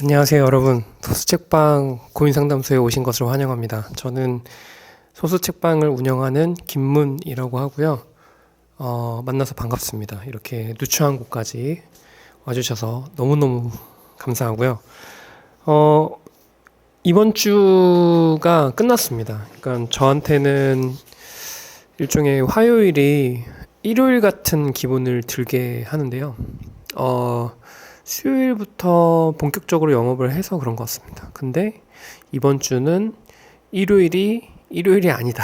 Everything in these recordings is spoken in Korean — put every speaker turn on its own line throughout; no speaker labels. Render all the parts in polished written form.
안녕하세요, 여러분. 소수책방 고민상담소에 오신 것을 환영합니다. 저는 소수책방을 운영하는 김문이라고 하고요. 만나서 반갑습니다. 이렇게 누추한 곳까지 와주셔서 너무너무 감사하고요. 어, 이번 주가 끝났습니다. 그러니까 저한테는 일종의 화요일이 일요일 같은 기분을 들게 하는데요. 수요일부터 본격적으로 영업을 해서 그런 것 같습니다. 근데 이번 주는 일요일이 아니다.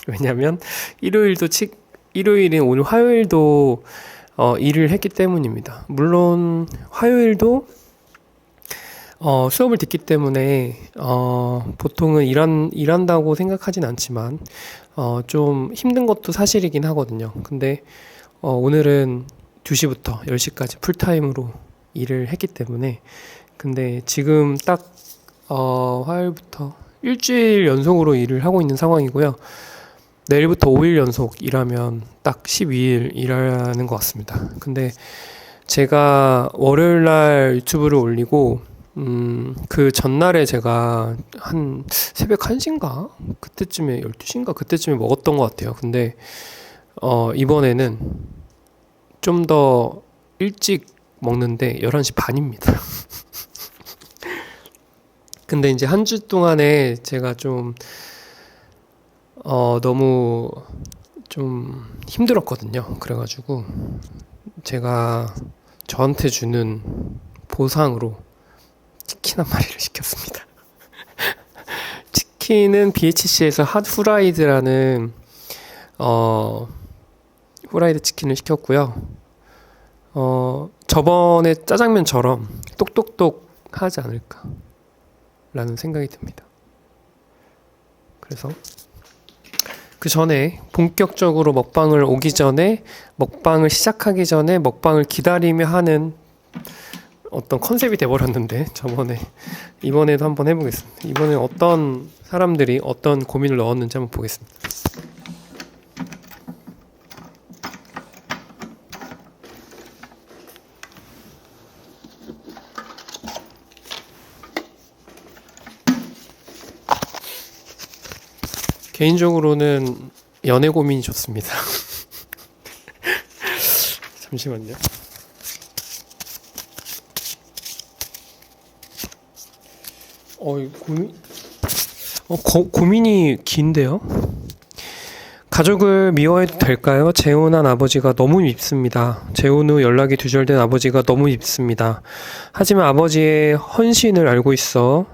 왜냐면 일요일인 오늘 화요일도 일을 했기 때문입니다. 물론 화요일도 수업을 듣기 때문에 보통은 일한다고 생각하진 않지만 좀 힘든 것도 사실이긴 하거든요. 근데 오늘은 2시부터 10시까지 풀타임으로 일을 했기 때문에 근데 지금 딱 화요일부터 일주일 연속으로 일을 하고 있는 상황이고요. 내일부터 5일 연속 일하면 딱 12일 일하는 것 같습니다. 근데 제가 월요일날 유튜브를 올리고 그 전날에 제가 한 새벽 1시인가? 그때쯤에 12시인가? 그때쯤에 먹었던 것 같아요. 근데 이번에는 좀 더 일찍 먹는데 11시 반입니다. 근데 이제 한 주 동안에 제가 좀 너무 좀 힘들었거든요. 그래가지고 제가 저한테 주는 보상으로 치킨 한 마리를 시켰습니다. 치킨은 BHC에서 핫 후라이드라는 후라이드 치킨을 시켰고요. 저번에 짜장면처럼 똑똑똑 하지 않을까 라는 생각이 듭니다. 그래서 그 전에 본격적으로 먹방을 오기 전에 먹방을 시작하기 전에 먹방을 기다리며 하는 어떤 컨셉이 돼버렸는데 이번에도 한번 해보겠습니다. 이번에 어떤 사람들이 어떤 고민을 넣었는지 한번 보겠습니다. 개인적으로는 연애 고민이 좋습니다. 잠시만요. 고민이 긴데요. 가족을 미워해도 될까요? 재혼한 아버지가 너무 밉습니다. 재혼 후 연락이 두절된 아버지가 너무 밉습니다. 하지만 아버지의 헌신을 알고 있어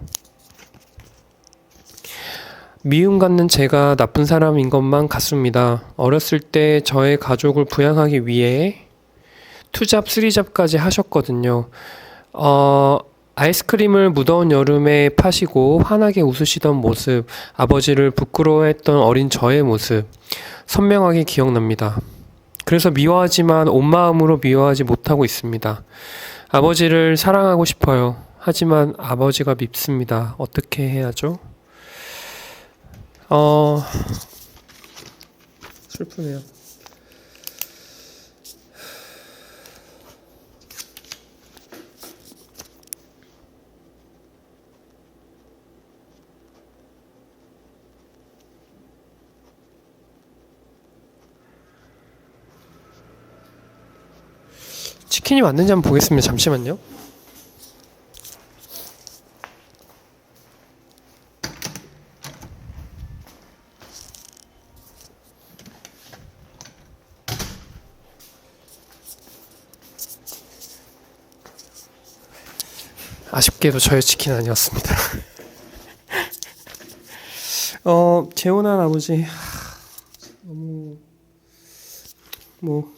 미움 갖는 제가 나쁜 사람인 것만 같습니다. 어렸을 때 저의 가족을 부양하기 위해 투잡, 쓰리잡까지 하셨거든요. 아이스크림을 무더운 여름에 파시고 환하게 웃으시던 모습, 아버지를 부끄러워했던 어린 저의 모습, 선명하게 기억납니다. 그래서 미워하지만 온 마음으로 미워하지 못하고 있습니다. 아버지를 사랑하고 싶어요. 하지만 아버지가 밉습니다. 어떻게 해야죠? 슬프네요. 치킨이 맞는지 한번 보겠습니다. 잠시만요. 아쉽게도 저의 치킨 아니었습니다. 재혼한 아버지 너무 뭐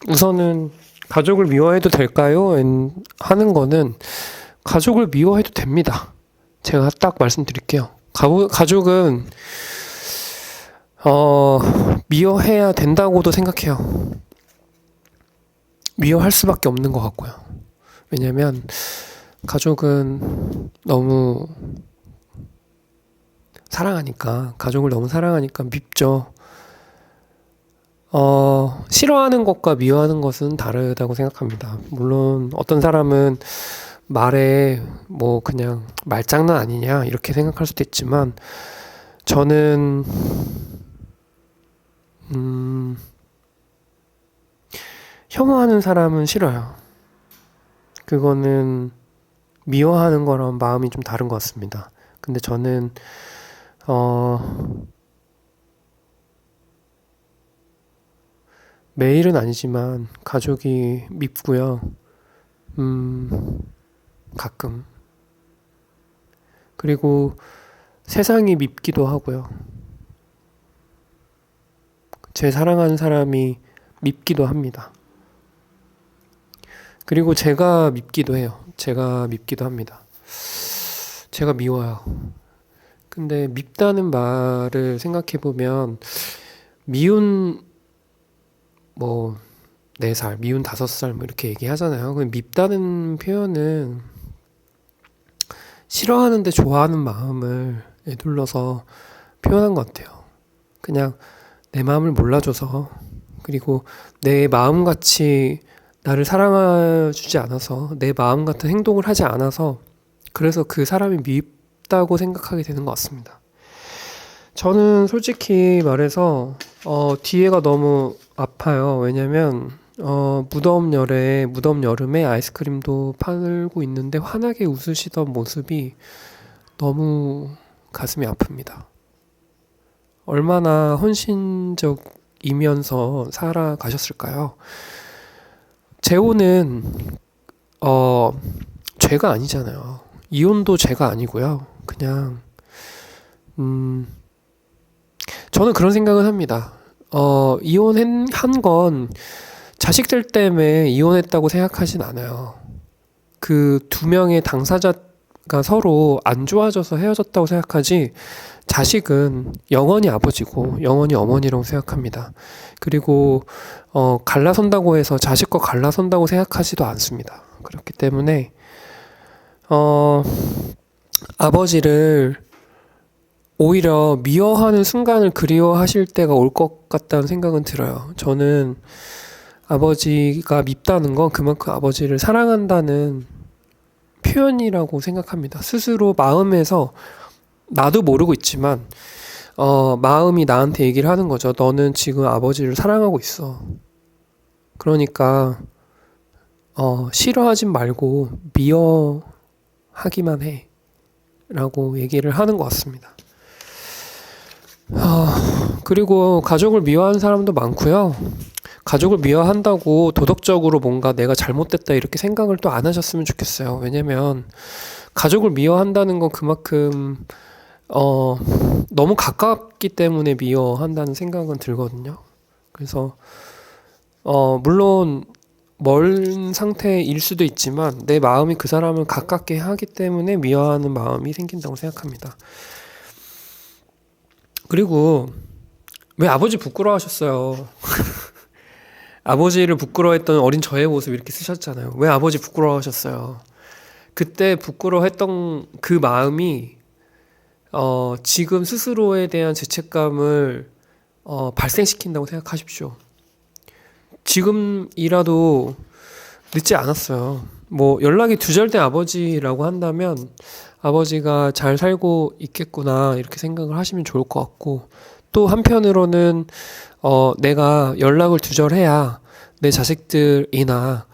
우선은 가족을 미워해도 될까요? 하는 거는 가족을 미워해도 됩니다. 제가 딱 말씀드릴게요. 가족은 미워해야 된다고도 생각해요. 미워할 수밖에 없는 것 같고요. 왜냐면 가족은 너무 사랑하니까, 가족을 너무 사랑하니까 밉죠. 싫어하는 것과 미워하는 것은 다르다고 생각합니다. 물론 어떤 사람은 말에 뭐 그냥 말장난 아니냐 이렇게 생각할 수도 있지만 저는 혐오하는 사람은 싫어요. 그거는 미워하는 거랑 마음이 좀 다른 것 같습니다. 근데 저는 매일은 아니지만 가족이 밉고요. 가끔. 그리고 세상이 밉기도 하고요. 제 사랑하는 사람이 밉기도 합니다. 그리고 제가 밉기도 해요. 제가 밉기도 합니다. 제가 미워요. 근데 밉다는 말을 생각해보면 미운 뭐 4살, 미운 5살 뭐 이렇게 얘기하잖아요. 근데 밉다는 표현은 싫어하는데 좋아하는 마음을 에둘러서 표현한 것 같아요. 그냥 내 마음을 몰라줘서, 그리고 내 마음같이 나를 사랑해주지 않아서, 내 마음 같은 행동을 하지 않아서, 그래서 그 사람이 밉다고 생각하게 되는 것 같습니다. 저는 솔직히 말해서 뒤에가 너무 아파요. 왜냐면 무더운 여름에 아이스크림도 팔고 있는데 환하게 웃으시던 모습이 너무 가슴이 아픕니다. 얼마나 헌신적이면서 살아가셨을까요? 재혼은 죄가 아니잖아요. 이혼도 죄가 아니고요. 그냥 저는 그런 생각을 합니다. 이혼한 건 자식들 때문에 이혼했다고 생각하진 않아요. 그 2명의 당사자가 서로 안 좋아져서 헤어졌다고 생각하지, 자식은 영원히 아버지고 영원히 어머니라고 생각합니다. 그리고 갈라선다고 해서 자식과 갈라선다고 생각하지도 않습니다. 그렇기 때문에 아버지를 오히려 미워하는 순간을 그리워하실 때가 올 것 같다는 생각은 들어요. 저는 아버지가 밉다는 건 그만큼 아버지를 사랑한다는 표현이라고 생각합니다. 스스로 마음에서, 나도 모르고 있지만 마음이 나한테 얘기를 하는 거죠. 너는 지금 아버지를 사랑하고 있어. 그러니까 싫어하진 말고 미워하기만 해 라고 얘기를 하는 것 같습니다. 그리고 가족을 미워하는 사람도 많고요. 가족을 미워한다고 도덕적으로 뭔가 내가 잘못됐다 이렇게 생각을 또 안 하셨으면 좋겠어요. 왜냐면 가족을 미워한다는 건 그만큼 너무 가깝기 때문에 미워한다는 생각은 들거든요. 그래서 물론 멀은 상태일 수도 있지만 내 마음이 그 사람을 가깝게 하기 때문에 미워하는 마음이 생긴다고 생각합니다. 그리고 왜 아버지 부끄러워하셨어요? 아버지를 부끄러워했던 어린 저의 모습 이렇게 쓰셨잖아요. 왜 아버지 부끄러워하셨어요? 그때 부끄러워했던 그 마음이 지금 스스로에 대한 죄책감을 발생시킨다고 생각하십시오. 지금이라도 늦지 않았어요. 뭐 연락이 두절된 아버지라고 한다면 아버지가 잘 살고 있겠구나 이렇게 생각을 하시면 좋을 것 같고, 또 한편으로는 내가 연락을 두절해야 내 자식들이나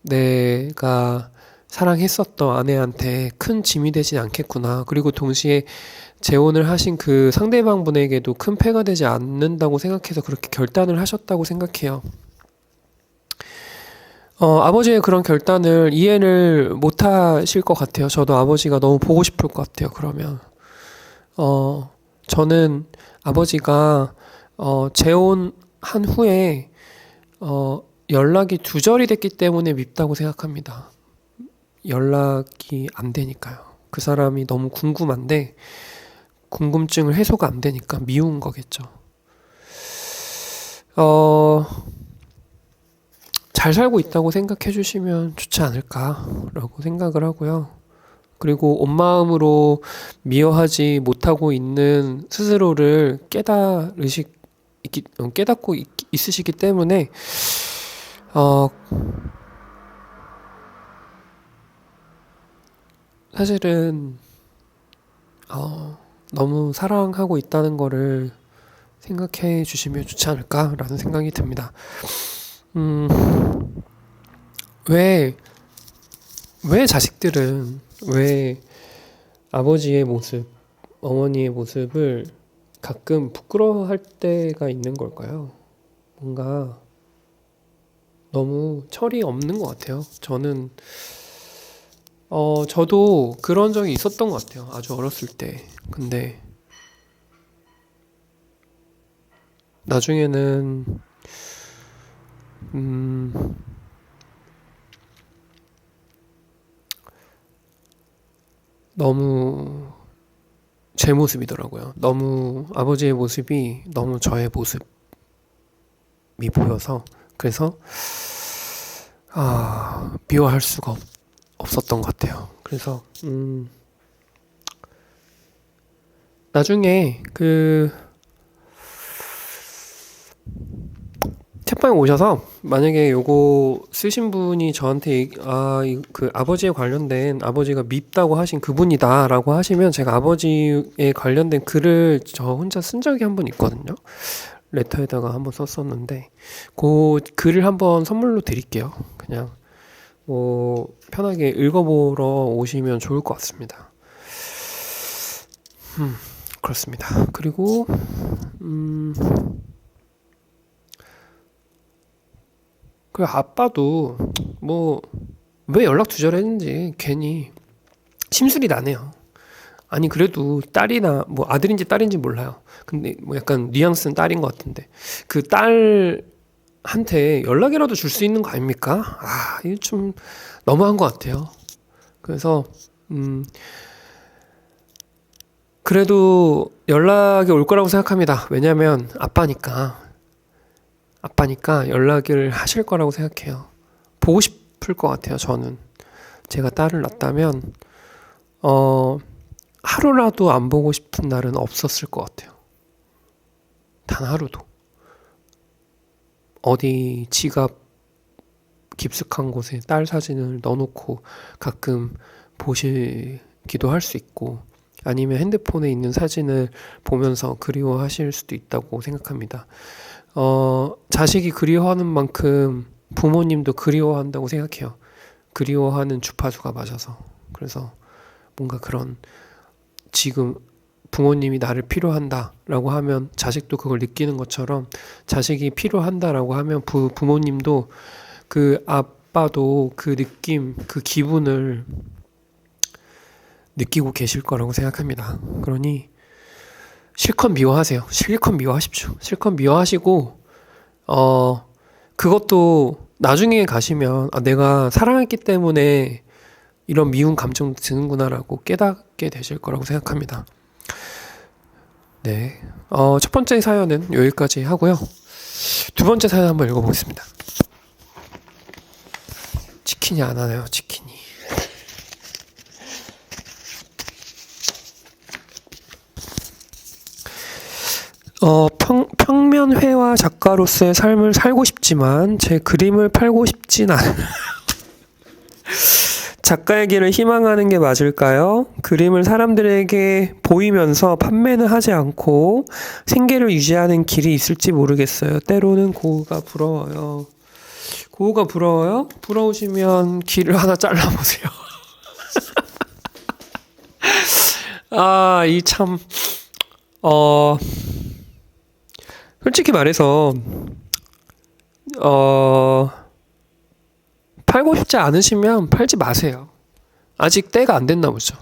내가 사랑했었던 아내한테 큰 짐이 되지 않겠구나. 그리고 동시에 재혼을 하신 그 상대방분에게도 큰 폐가 되지 않는다고 생각해서 그렇게 결단을 하셨다고 생각해요. 아버지의 그런 결단을 이해를 못 하실 것 같아요. 저도 아버지가 너무 보고 싶을 것 같아요. 그러면 저는 아버지가 재혼한 후에 연락이 두절이 됐기 때문에 밉다고 생각합니다. 연락이 안 되니까요. 그 사람이 너무 궁금한데 궁금증을 해소가 안 되니까 미운 거겠죠. 잘 살고 있다고 생각해 주시면 좋지 않을까라고 생각을 하고요. 그리고 온 마음으로 미워하지 못하고 있는 스스로를 깨닫고 있으시기 때문에 어, 사실은 너무 사랑하고 있다는 거를 생각해 주시면 좋지 않을까라는 생각이 듭니다. 음, 왜, 왜 자식들은 왜 아버지의 모습, 어머니의 모습을 가끔 부끄러워할 때가 있는 걸까요? 뭔가 너무 철이 없는 것 같아요. 저도 그런 적이 있었던 것 같아요. 아주 어렸을 때. 근데 나중에는 너무 제 모습이더라고요. 너무 아버지의 모습이 너무 저의 모습이 보여서 그래서 미워할 수가 없었던 것 같아요. 그래서 나중에 그 책방에 오셔서 만약에 요거 쓰신 분이 저한테 그 아버지에 관련된 아버지가 밉다고 하신 그분이다라고 하시면 제가 아버지에 관련된 글을 저 혼자 쓴 적이 한 번 있거든요. 레터에다가 한번 썼었는데 그 글을 한번 선물로 드릴게요. 그냥 뭐 편하게 읽어보러 오시면 좋을 것 같습니다. 그렇습니다. 그리고 그 아빠도 뭐 왜 연락 두절했는지 괜히 심술이 나네요. 아니 그래도 딸이나 뭐 아들인지 딸인지 몰라요. 근데 뭐 약간 뉘앙스는 딸인 것 같은데 그 딸한테 연락이라도 줄 수 있는 거 아닙니까? 이게 좀 너무한 것 같아요. 그래서 그래도 연락이 올 거라고 생각합니다. 왜냐면 아빠니까 연락을 하실 거라고 생각해요. 보고 싶을 것 같아요. 저는 제가 딸을 낳았다면 하루라도 안 보고 싶은 날은 없었을 것 같아요. 단 하루도. 어디 지갑 깊숙한 곳에 딸 사진을 넣어놓고 가끔 보시기도 할 수 있고 아니면 핸드폰에 있는 사진을 보면서 그리워하실 수도 있다고 생각합니다. 자식이 그리워하는 만큼 부모님도 그리워한다고 생각해요. 그리워하는 주파수가 맞아서. 그래서 뭔가 그런 지금 부모님이 나를 필요한다라고 하면 자식도 그걸 느끼는 것처럼 자식이 필요한다라고 하면 부모님도 그 아빠도 그 느낌, 그 기분을 느끼고 계실 거라고 생각합니다. 그러니 실컷 미워하세요. 실컷 미워하십시오. 실컷 미워하시고 그것도 나중에 가시면 내가 사랑했기 때문에 이런 미운 감정도 드는구나라고 깨닫게 되실 거라고 생각합니다. 네, 첫 번째 사연은 여기까지 하고요. 두 번째 사연 한번 읽어보겠습니다. 치킨이 안 하네요. 치킨이. 평면회화 작가로서의 삶을 살고 싶지만 제 그림을 팔고 싶진 않아요. 작가의 길을 희망하는 게 맞을까요? 그림을 사람들에게 보이면서 판매는 하지 않고 생계를 유지하는 길이 있을지 모르겠어요. 때로는 고우가 부러워요. 고우가 부러워요? 부러우시면 길을 하나 잘라보세요. 이 참, 솔직히 말해서, 팔고 싶지 않으시면 팔지 마세요. 아직 때가 안 됐나 보죠.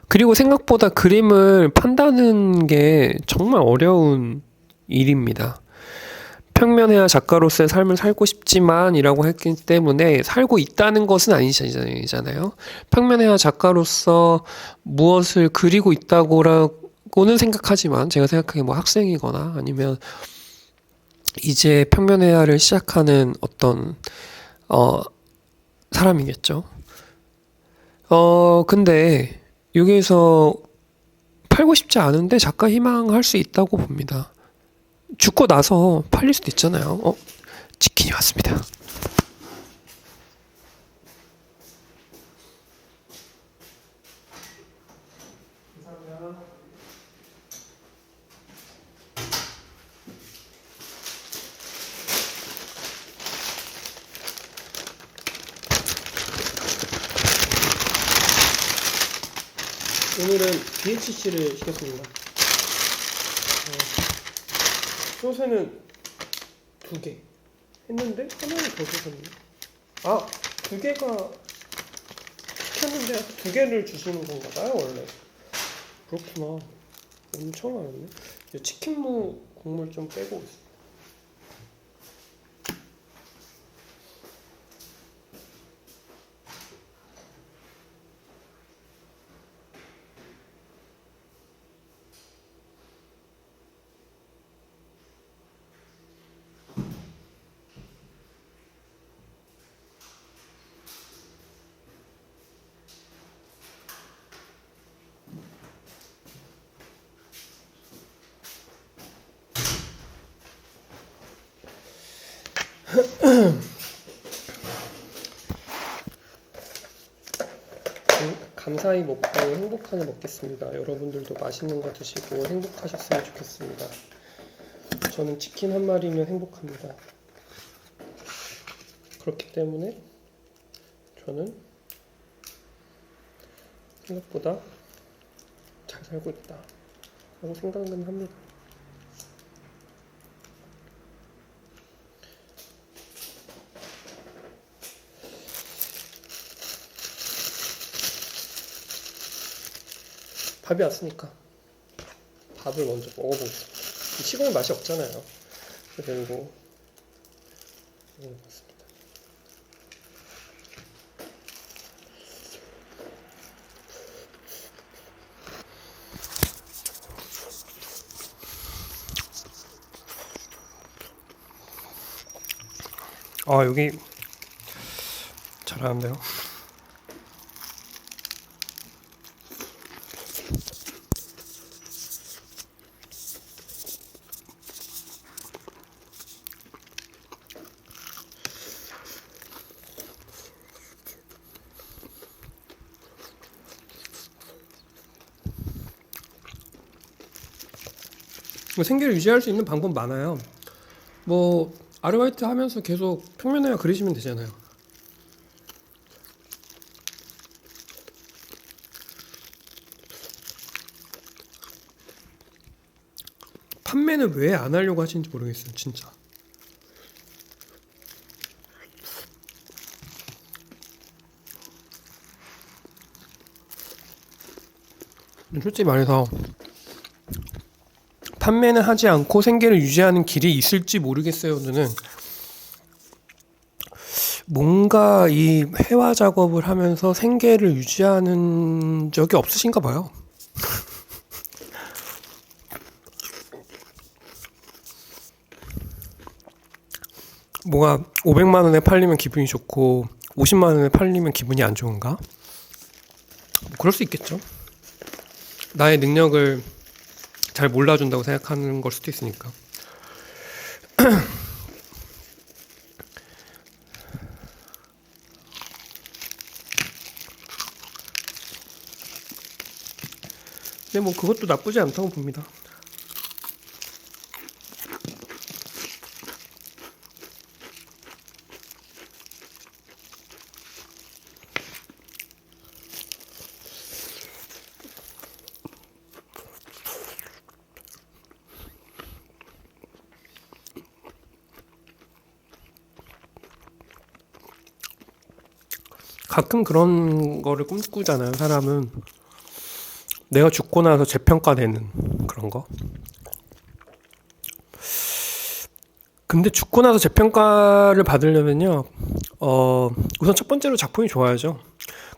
그리고 생각보다 그림을 판다는 게 정말 어려운 일입니다. 평면회화 작가로서의 삶을 살고 싶지만 이라고 했기 때문에 살고 있다는 것은 아니잖아요. 평면회화 작가로서 무엇을 그리고 있다고는 생각하지만 제가 생각하기에 뭐 학생이거나 아니면 이제 평면회화를 시작하는 어떤 어, 사람이겠죠. 근데 여기에서 팔고 싶지 않은데 작가 희망할 수 있다고 봅니다. 죽고 나서 팔릴 수도 있잖아요. 치킨이 왔습니다. 오늘은 BHC를 시켰습니다. 소세는 2개 했는데 하나는 더 주셨네. 아, 2개가 시켰는데 2개를 주시는 건가 봐요 원래. 그렇구나. 엄청 많았네. 이제 치킨무 국물 좀 빼고 있어. 감사히 먹고 행복하게 먹겠습니다. 여러분들도 맛있는 거 드시고 행복하셨으면 좋겠습니다. 저는 치킨 한 마리면 행복합니다. 그렇기 때문에 저는 생각보다 잘 살고 있다 라고 생각은 합니다. 밥이 왔으니까 밥을 먼저 먹어보겠습니다. 식으면 맛이 없잖아요. 그리고 먹어봤습니다. 여기 잘하는데요. 생계를 유지할 수 있는 방법 많아요. 아르바이트 하면서 계속 평면회화 그리시면 되잖아요. 판매는 왜 안 하려고 하시는지 모르겠어요, 진짜. 솔직히 말해서 판매는 하지 않고 생계를 유지하는 길이 있을지 모르겠어요. 저는 뭔가 이 회화 작업을 하면서 생계를 유지하는 적이 없으신가 봐요. 뭐가 500만 원에 팔리면 기분이 좋고 50만 원에 팔리면 기분이 안 좋은가? 그럴 수 있겠죠. 나의 능력을 잘 몰라준다고 생각하는 걸 수도 있으니까. 근데 그것도 나쁘지 않다고 봅니다. 가끔 그런 거를 꿈꾸잖아요, 사람은. 내가 죽고 나서 재평가되는 그런 거. 근데 죽고 나서 재평가를 받으려면요, 우선 첫 번째로 작품이 좋아야죠.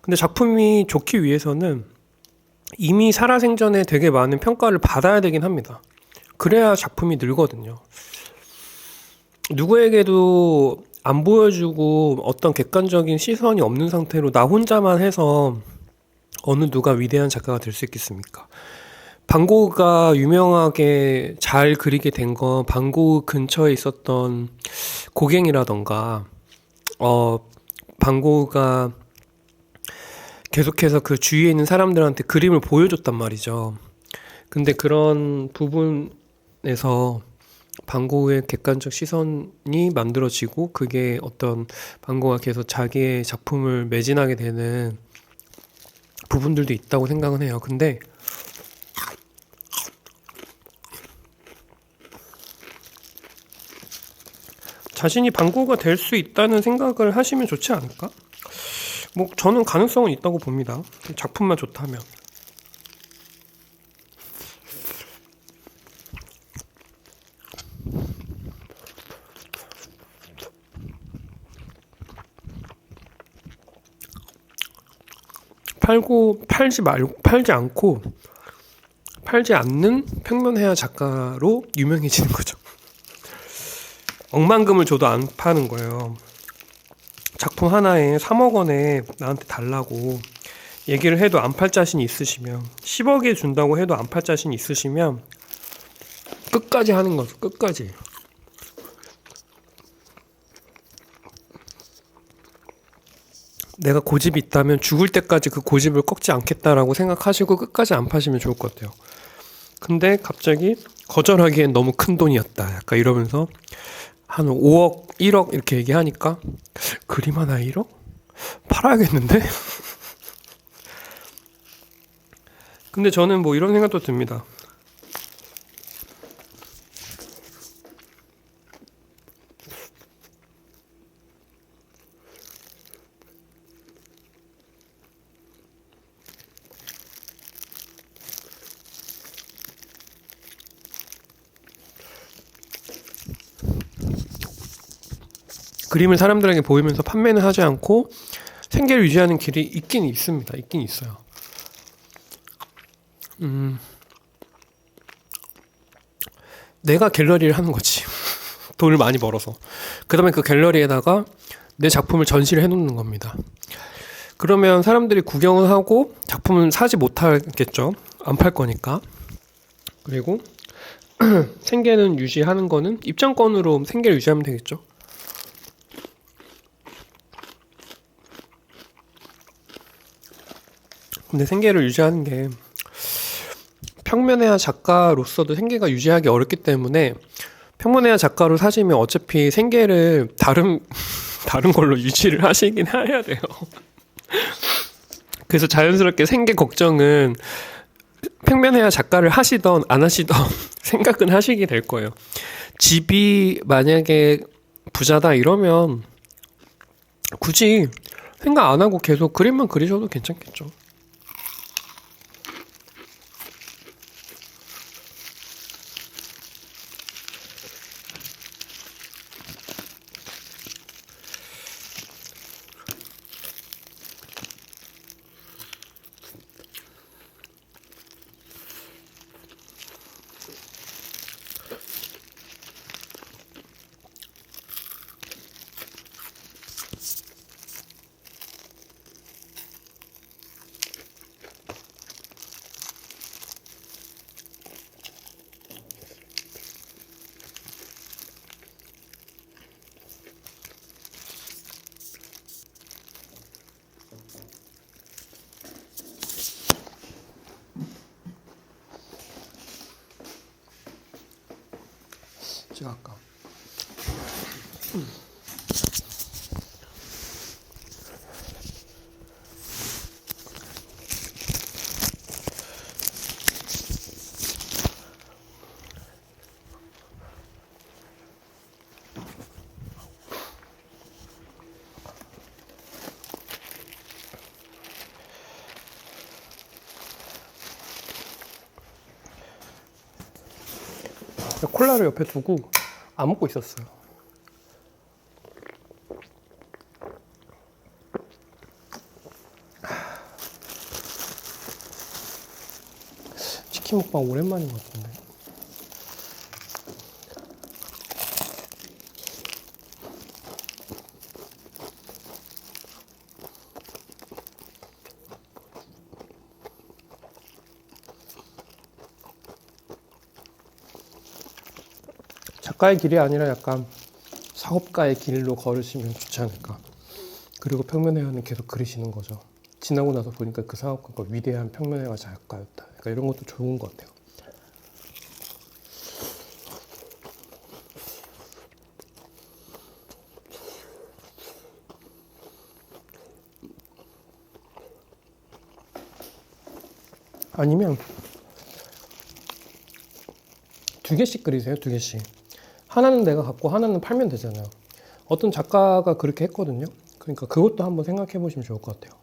근데 작품이 좋기 위해서는 이미 살아생전에 되게 많은 평가를 받아야 되긴 합니다. 그래야 작품이 늘거든요. 누구에게도 안 보여주고 어떤 객관적인 시선이 없는 상태로 나 혼자만 해서 어느 누가 위대한 작가가 될 수 있겠습니까? 반 고흐가 유명하게 잘 그리게 된 건 반 고흐 근처에 있었던 고갱이라던가 반 고흐가 계속해서 그 주위에 있는 사람들한테 그림을 보여줬단 말이죠. 근데 그런 부분에서 반 고흐의 객관적 시선이 만들어지고 그게 어떤 반 고흐가 계속 자기의 작품을 매진하게 되는 부분들도 있다고 생각은 해요. 근데 자신이 반 고흐가 될 수 있다는 생각을 하시면 좋지 않을까? 뭐 저는 가능성은 있다고 봅니다. 작품만 좋다면. 팔지 않고 팔지 않는 평면회화 작가로 유명해지는 거죠. 억만금을 줘도 안 파는 거예요. 작품 하나에 3억 원에 나한테 달라고 얘기를 해도 안 팔 자신 있으시면, 10억에 준다고 해도 안 팔 자신 있으시면 끝까지 하는 거죠. 끝까지. 내가 고집이 있다면 죽을 때까지 그 고집을 꺾지 않겠다라고 생각하시고 끝까지 안 파시면 좋을 것 같아요. 근데 갑자기 거절하기엔 너무 큰 돈이었다, 약간 이러면서 한 5억, 1억 이렇게 얘기하니까 그림 하나 1억? 팔아야겠는데? 근데 저는 뭐 이런 생각도 듭니다. 그림을 사람들에게 보이면서 판매는 하지 않고 생계를 유지하는 길이 있긴 있습니다. 있긴 있어요. 내가 갤러리를 하는 거지. 돈을 많이 벌어서. 그 다음에 그 갤러리에다가 내 작품을 전시를 해놓는 겁니다. 그러면 사람들이 구경을 하고 작품은 사지 못하겠죠. 안 팔 거니까. 그리고 생계는 유지하는 거는 입장권으로 생계를 유지하면 되겠죠. 근데 생계를 유지하는 게 평면회화 작가로서도 생계가 유지하기 어렵기 때문에 평면회화 작가로 사시면 어차피 생계를 다른 걸로 유지를 하시긴 해야 돼요. 그래서 자연스럽게 생계 걱정은 평면회화 작가를 하시던 안 하시던 생각은 하시게 될 거예요. 집이 만약에 부자다 이러면 굳이 생각 안 하고 계속 그림만 그리셔도 괜찮겠죠. 제가 아까 콜라를 옆에 두고 안 먹고 있었어요. 치킨 먹방 오랜만인 것 같은데. 작가의 길이 아니라 약간 사업가의 길로 걸으시면 좋지 않을까. 그리고 평면회화는 계속 그리시는 거죠. 지나고 나서 보니까 그 사업가가 위대한 평면회화 작가였다. 그러니까 이런 것도 좋은 것 같아요. 아니면 2개씩 그리세요. 2개씩. 하나는 내가 갖고 하나는 팔면 되잖아요. 어떤 작가가 그렇게 했거든요. 그러니까 그것도 한번 생각해 보시면 좋을 것 같아요.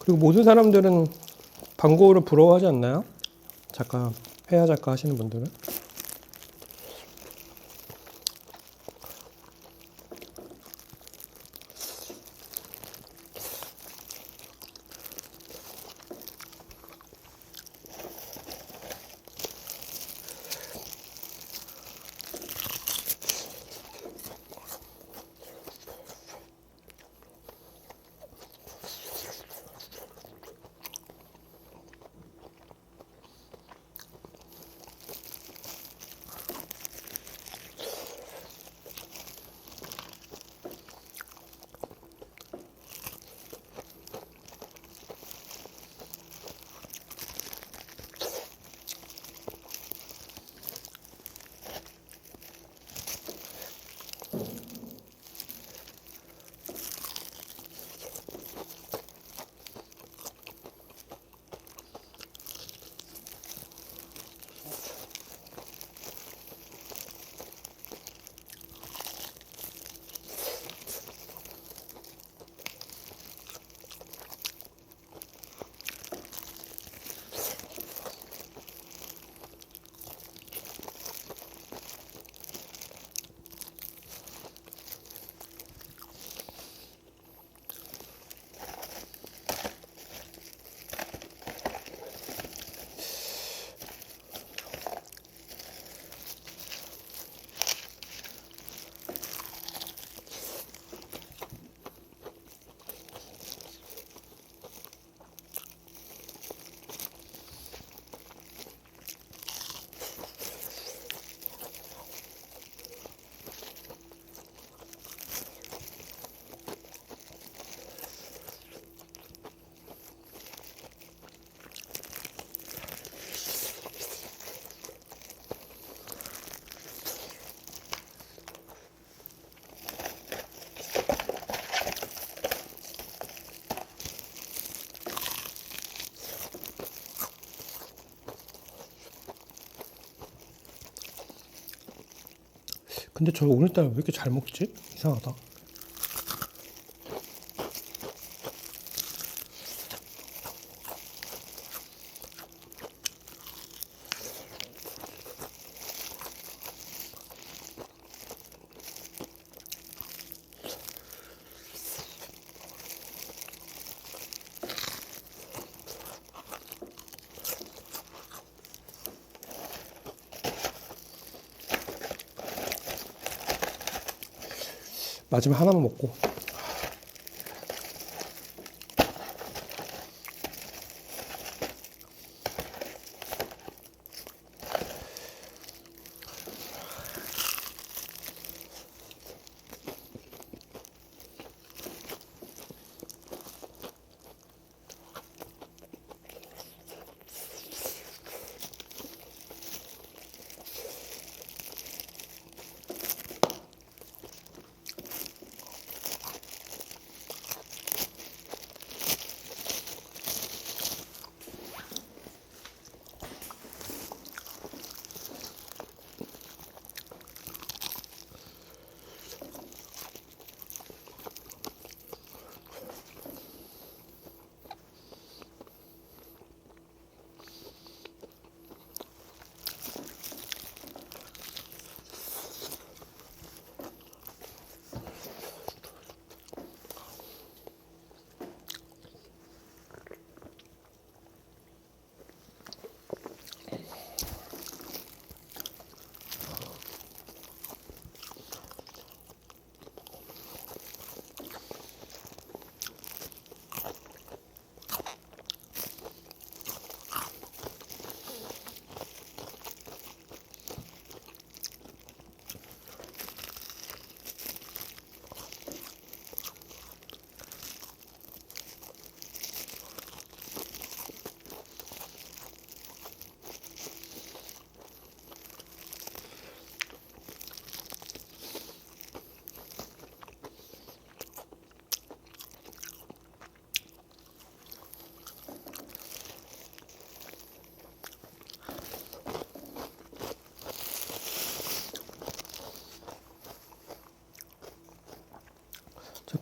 그리고 모든 사람들은 방고를 부러워하지 않나요? 작가, 회화 작가 하시는 분들은? 근데 저 오늘따라 왜 이렇게 잘 먹지? 이상하다. 마지막 하나만 먹고.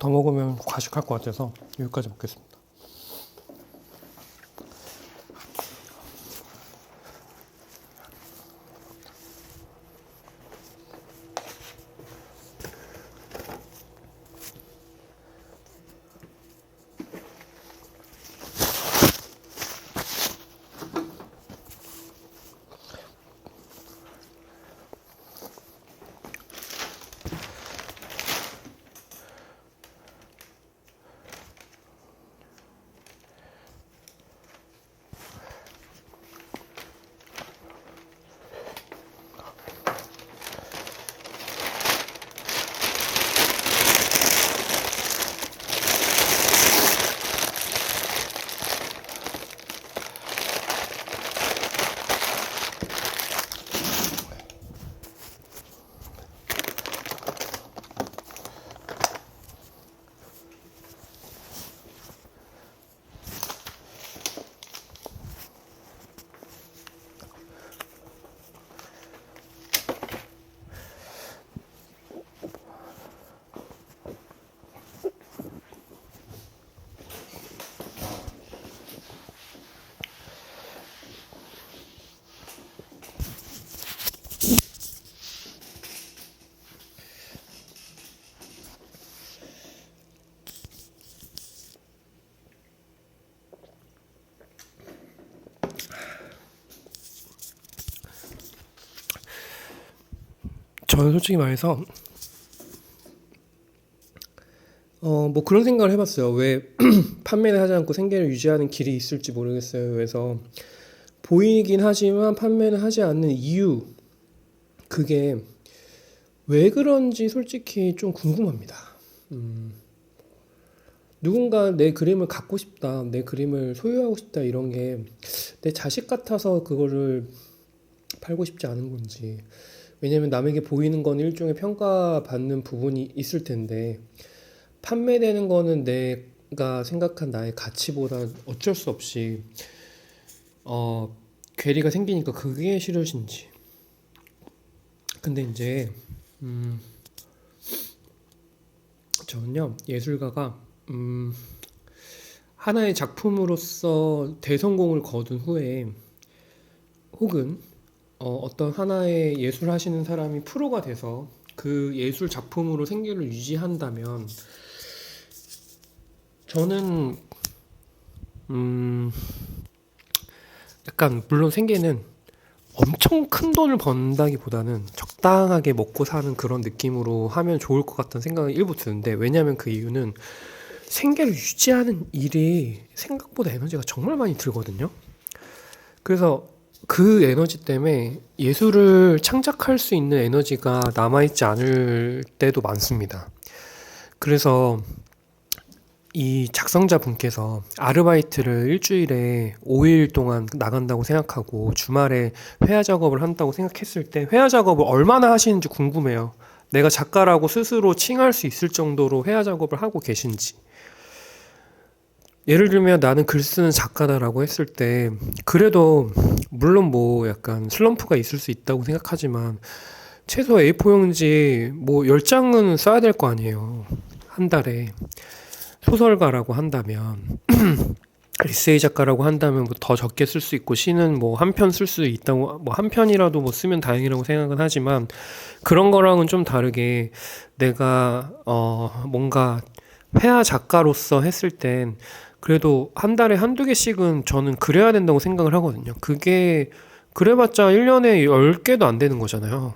더 먹으면 과식할 것 같아서 여기까지 먹겠습니다. 저는 솔직히 말해서 뭐 그런 생각을 해봤어요. 왜 판매를 하지 않고 생계를 유지하는 길이 있을지 모르겠어요. 그래서 보이긴 하지만 판매를 하지 않는 이유, 그게 왜 그런지 솔직히 좀 궁금합니다. 누군가 내 그림을 갖고 싶다, 내 그림을 소유하고 싶다, 이런 게 내 자식 같아서 그거를 팔고 싶지 않은 건지. 왜냐면 남에게 보이는 건 일종의 평가받는 부분이 있을 텐데, 판매되는 거는 내가 생각한 나의 가치보다 어쩔 수 없이 괴리가 생기니까 그게 싫으신지. 근데 이제 저는요, 예술가가 하나의 작품으로서 대성공을 거둔 후에, 혹은 어떤 하나의 예술 하시는 사람이 프로가 돼서 그 예술 작품으로 생계를 유지한다면, 저는 약간, 물론 생계는 엄청 큰 돈을 번다기보다는 적당하게 먹고 사는 그런 느낌으로 하면 좋을 것 같다는 생각이 일부 드는데, 왜냐면 그 이유는 생계를 유지하는 일이 생각보다 에너지가 정말 많이 들거든요. 그래서 그 에너지 때문에 예술을 창작할 수 있는 에너지가 남아있지 않을 때도 많습니다. 그래서 이 작성자 분께서 아르바이트를 일주일에 5일 동안 나간다고 생각하고 주말에 회화 작업을 한다고 생각했을 때, 회화 작업을 얼마나 하시는지 궁금해요. 내가 작가라고 스스로 칭할 수 있을 정도로 회화 작업을 하고 계신지. 예를 들면 나는 글 쓰는 작가다라고 했을 때, 그래도 물론 뭐 약간 슬럼프가 있을 수 있다고 생각하지만 최소 A4용지 뭐 10장은 써야 될 거 아니에요, 한 달에. 소설가라고 한다면, 에세이 작가라고 한다면 뭐 더 적게 쓸 수 있고, 시는 뭐 한 편 쓸 수 있다고, 뭐 한 편이라도 뭐 쓰면 다행이라고 생각은 하지만, 그런 거랑은 좀 다르게 내가 뭔가 회화 작가로서 했을 땐 그래도 한 달에 한두 개씩은 저는 그래야 된다고 생각을 하거든요. 그게 그래봤자 1년에 10개도 안 되는 거잖아요.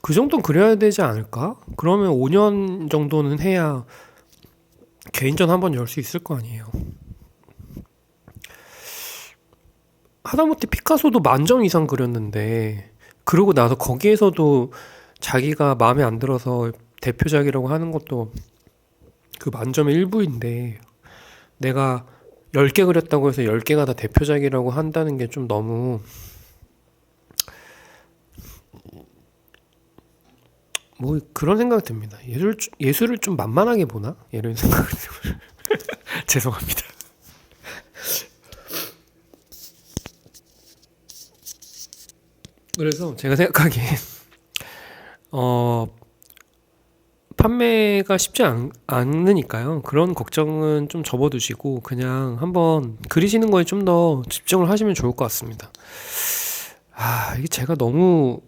그 정도는 그래야 되지 않을까? 그러면 5년 정도는 해야 개인전 한번 열 수 있을 거 아니에요. 하다못해 피카소도 10,000점 이상 그렸는데, 그러고 나서 거기에서도 자기가 마음에 안 들어서 대표작이라고 하는 것도 그 10,000점의 일부인데, 내가 10개 그렸다고 해서 10개가 다 대표작이라고 한다는 게 좀 너무, 뭐 그런 생각이 듭니다. 예술을 좀 만만하게 보나? 이런 생각이 들어요. 죄송합니다. 그래서 제가 생각하기엔 어 판매가 쉽지 않으니까요. 그런 걱정은 좀 접어두시고 그냥 한번 그리시는 거에 좀 더 집중을 하시면 좋을 것 같습니다. 이게 제가 너무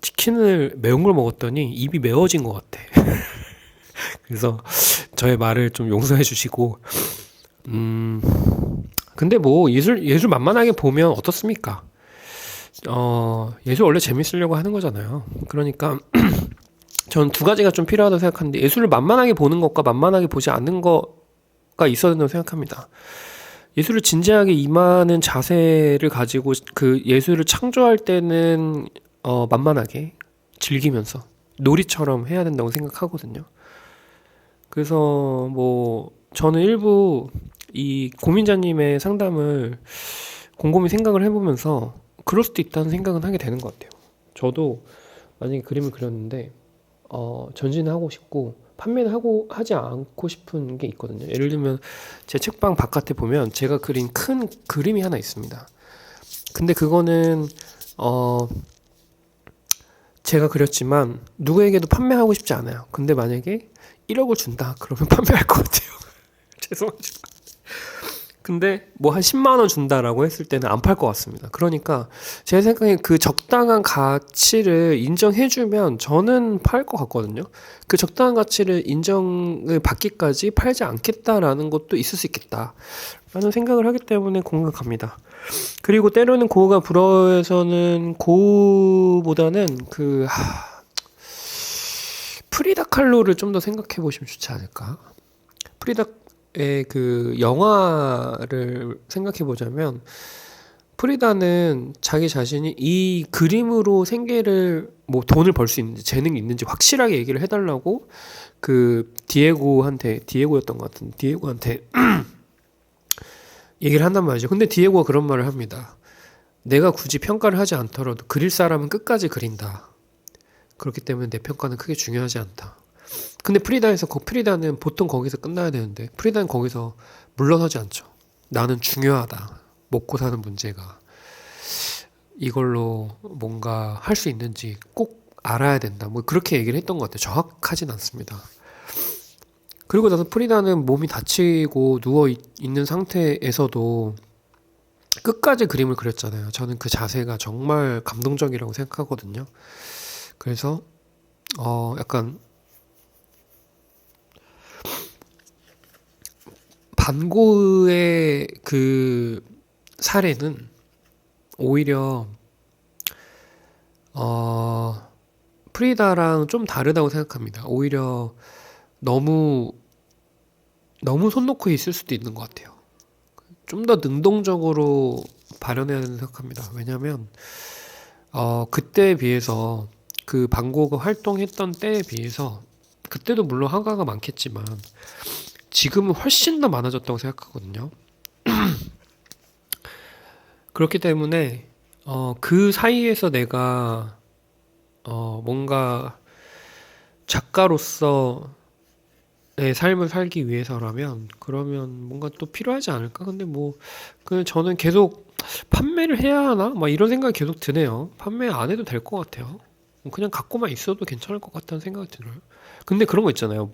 치킨을 매운 걸 먹었더니 입이 매워진 것 같아. 그래서 저의 말을 좀 용서해 주시고, 근데 뭐 예술 만만하게 보면 어떻습니까? 예술 원래 재밌으려고 하는 거잖아요. 그러니까 전 두 가지가 좀 필요하다고 생각하는데, 예술을 만만하게 보는 것과 만만하게 보지 않는 거가 있어야 된다고 생각합니다. 예술을 진지하게 임하는 자세를 가지고 그 예술을 창조할 때는 만만하게 즐기면서 놀이처럼 해야 된다고 생각하거든요. 그래서 뭐 저는 일부 이 고민자님의 상담을 곰곰이 생각을 해보면서 그럴 수도 있다는 생각은 하게 되는 것 같아요. 저도 만약에 그림을 그렸는데 전시는 하고 싶고 판매는 하지 않고 싶은 게 있거든요. 예를 들면 제 책방 바깥에 보면 제가 그린 큰 그림이 하나 있습니다. 근데 그거는 제가 그렸지만 누구에게도 판매하고 싶지 않아요. 근데 만약에 1억을 준다 그러면 판매할 것 같아요. 죄송하지만. 근데 뭐 한 10만 원 준다라고 했을 때는 안 팔 것 같습니다. 그러니까 제 생각에 그 적당한 가치를 인정해주면 저는 팔 것 같거든요. 그 적당한 가치를 인정을 받기까지 팔지 않겠다라는 것도 있을 수 있겠다라는 생각을 하기 때문에 공감합니다. 그리고 때로는 고우가 불어에서는 고우보다는 프리다 칼로를 좀 더 생각해 보시면 좋지 않을까. 프리다의 그 영화를 생각해 보자면 프리다는 자기 자신이 이 그림으로 생계를 뭐 돈을 벌 수 있는지 재능이 있는지 확실하게 얘기를 해달라고 그 디에고였던 것 같은데 디에고한테 얘기를 한단 말이죠. 근데 디에고가 그런 말을 합니다. 내가 굳이 평가를 하지 않더라도 그릴 사람은 끝까지 그린다. 그렇기 때문에 내 평가는 크게 중요하지 않다. 근데 프리다는 보통 거기서 끝나야 되는데 프리다는 거기서 물러서지 않죠. 나는 중요하다. 먹고 사는 문제가 이걸로 뭔가 할 수 있는지 꼭 알아야 된다. 뭐 그렇게 얘기를 했던 것 같아요. 정확하진 않습니다. 그리고 나서 프리다는 몸이 다치고 누워 있는 상태에서도 끝까지 그림을 그렸잖아요. 저는 그 자세가 정말 감동적이라고 생각하거든요. 그래서 약간 반 고흐의 그 사례는 오히려 프리다랑 좀 다르다고 생각합니다. 오히려 너무 손 놓고 있을 수도 있는 것 같아요. 좀 더 능동적으로 발현해야 된다고 생각합니다. 왜냐하면 그때에 비해서 그 반 고흐가 활동했던 때에 비해서 그때도 물론 화가가 많겠지만 지금은 훨씬 더 많아졌다고 생각하거든요. 그렇기 때문에 그 사이에서 내가 뭔가 작가로서의 삶을 살기 위해서라면 그러면 뭔가 또 필요하지 않을까? 근데 뭐 저는 계속 판매를 해야 하나? 막 이런 생각이 계속 드네요. 판매 안 해도 될 것 같아요. 그냥 갖고만 있어도 괜찮을 것 같다는 생각이 들어요. 근데 그런 거 있잖아요.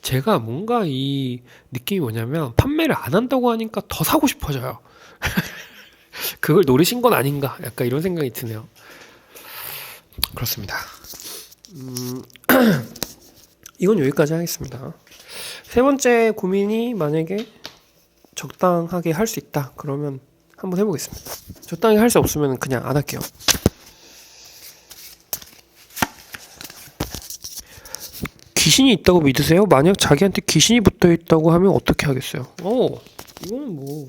제가 뭔가 이 느낌이 뭐냐면 판매를 안 한다고 하니까 더 사고 싶어져요. 그걸 노리신 건 아닌가? 약간 이런 생각이 드네요. 그렇습니다. 이건 여기까지 하겠습니다. 세 번째 고민이 만약에 적당하게 할 수 있다. 그러면 한번 해보겠습니다. 적당히 할 수 없으면 그냥 안 할게요. 귀신이 있다고 믿으세요? 만약 자기한테 귀신이 붙어 있다고 하면 어떻게 하겠어요? 이거는 뭐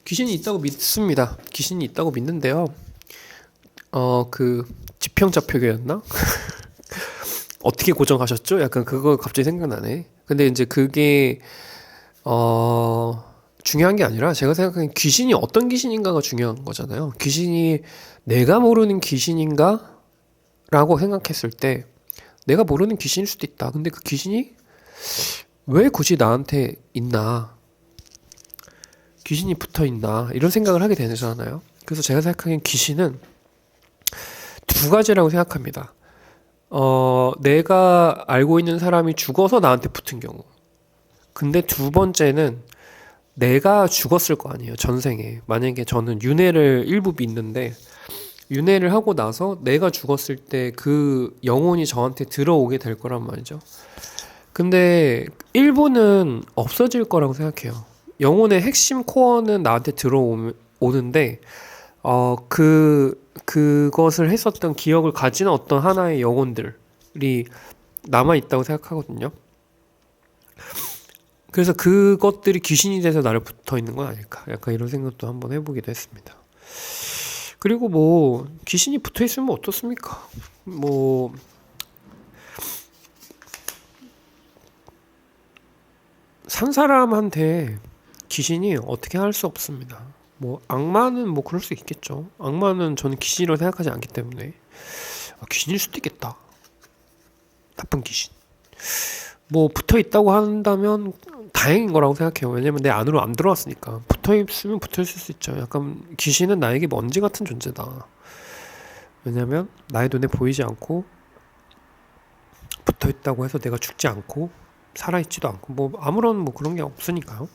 귀신이 있다고 믿습니다. 귀신이 있다고 믿는데요. 그 지평자표계였나? 어떻게 고정하셨죠? 약간 그거 갑자기 생각나네. 근데 이제 그게 중요한 게 아니라 제가 생각하기엔 귀신이 어떤 귀신인가가 중요한 거잖아요. 귀신이 내가 모르는 귀신인가? 라고 생각했을 때 내가 모르는 귀신일 수도 있다. 근데 그 귀신이 왜 굳이 나한테 있나? 귀신이 붙어 있나 이런 생각을 하게 되잖아요. 그래서 제가 생각하기엔 귀신은 두 가지라고 생각합니다. 내가 알고 있는 사람이 죽어서 나한테 붙은 경우. 근데 두 번째는 내가 죽었을 거 아니에요. 전생에. 만약에 저는 윤회를 일부 믿는데 윤회를 하고 나서 내가 죽었을 때 그 영혼이 저한테 들어오게 될 거란 말이죠. 근데 일부는 없어질 거라고 생각해요. 영혼의 핵심 코어는 나한테 들어오는데 그것을 했었던 기억을 가지는 어떤 하나의 영혼들이 남아 있다고 생각하거든요. 그래서 그것들이 귀신이 돼서 나를 붙어 있는 건 아닐까. 약간 이런 생각도 한번 해보기도 했습니다. 그리고 뭐 귀신이 붙어 있으면 어떻습니까? 뭐 산 사람한테 귀신이 어떻게 할 수 없습니다. 뭐 악마는 뭐 그럴 수 있겠죠. 악마는 저는 귀신이라고 생각하지 않기 때문에 귀신일 수도 있겠다. 나쁜 귀신. 뭐 붙어 있다고 한다면 다행인 거라고 생각해요. 왜냐면 내 안으로 안 들어왔으니까. 붙어 있으면 붙어 있을 수 있죠. 약간 귀신은 나에게 먼지 같은 존재다. 왜냐면 나의 눈에 보이지 않고 붙어 있다고 해서 내가 죽지 않고 살아 있지도 않고 뭐 아무런 뭐 그런 게 없으니까요.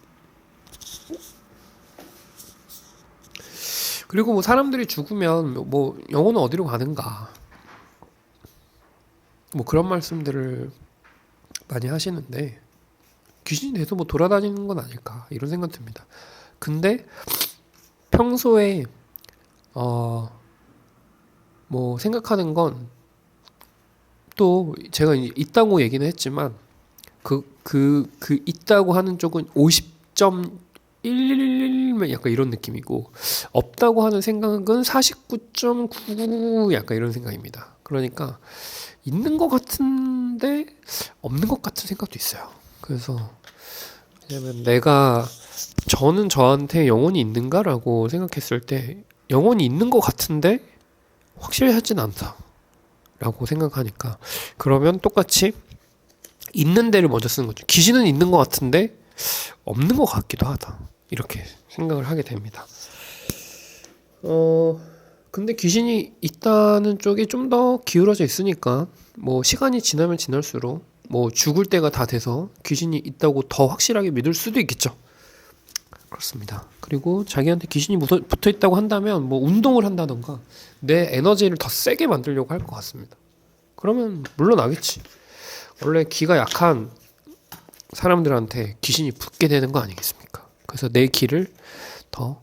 그리고 뭐 사람들이 죽으면 뭐 영혼은 어디로 가는가 뭐 그런 말씀들을 많이 하시는데 귀신이 돼서 뭐 돌아다니는 건 아닐까 이런 생각 듭니다. 근데 평소에 뭐 생각하는 건 또 제가 있다고 얘기는 했지만 그 있다고 하는 쪽은 50.111 약간 이런 느낌이고 없다고 하는 생각은 49.99 약간 이런 생각입니다. 그러니까 있는 것 같은데 없는 것 같은 생각도 있어요. 그래서 왜냐면 저는 저한테 영혼이 있는가라고 생각했을 때 영혼이 있는 것 같은데 확실하진 않다라고 생각하니까 그러면 똑같이 있는 데를 먼저 쓰는 거죠. 귀신은 있는 것 같은데 없는 것 같기도 하다. 이렇게 생각을 하게 됩니다. 근데 귀신이 있다는 쪽이 좀 더 기울어져 있으니까 뭐 시간이 지나면 지날수록 뭐 죽을 때가 다 돼서 귀신이 있다고 더 확실하게 믿을 수도 있겠죠. 그렇습니다. 그리고 자기한테 귀신이 붙어 있다고 한다면 뭐 운동을 한다던가 내 에너지를 더 세게 만들려고 할 것 같습니다. 그러면 물러나겠지. 원래 기가 약한 사람들한테 귀신이 붙게 되는 거 아니겠습니까? 그래서 내 기를 더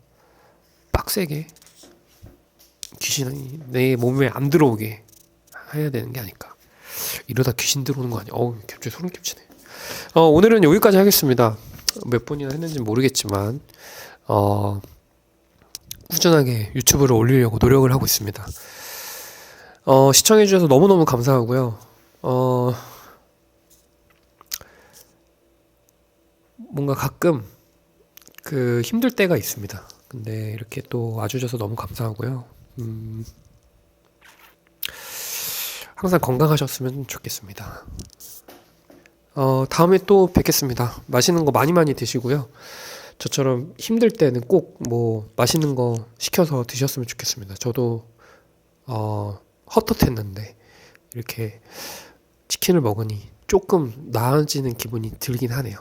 빡세게 귀신이 내 몸에 안 들어오게 해야 되는 게 아닐까. 이러다 귀신 들어오는 거 아니야? 갑자기 소름 끼치네. 오늘은 여기까지 하겠습니다. 몇 번이나 했는지 모르겠지만 꾸준하게 유튜브를 올리려고 노력을 하고 있습니다. 시청해주셔서 너무너무 감사하고요. 뭔가 가끔 힘들 때가 있습니다. 근데 이렇게 또 와주셔서 너무 감사하고요. 항상 건강하셨으면 좋겠습니다. 다음에 또 뵙겠습니다. 맛있는 거 많이 많이 드시고요. 저처럼 힘들 때는 꼭 뭐 맛있는 거 시켜서 드셨으면 좋겠습니다. 저도 헛헛했는데 이렇게 치킨을 먹으니 조금 나아지는 기분이 들긴 하네요.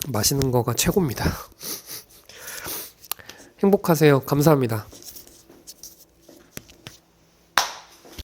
맛있는 거가 최고입니다. 행복하세요. 감사합니다.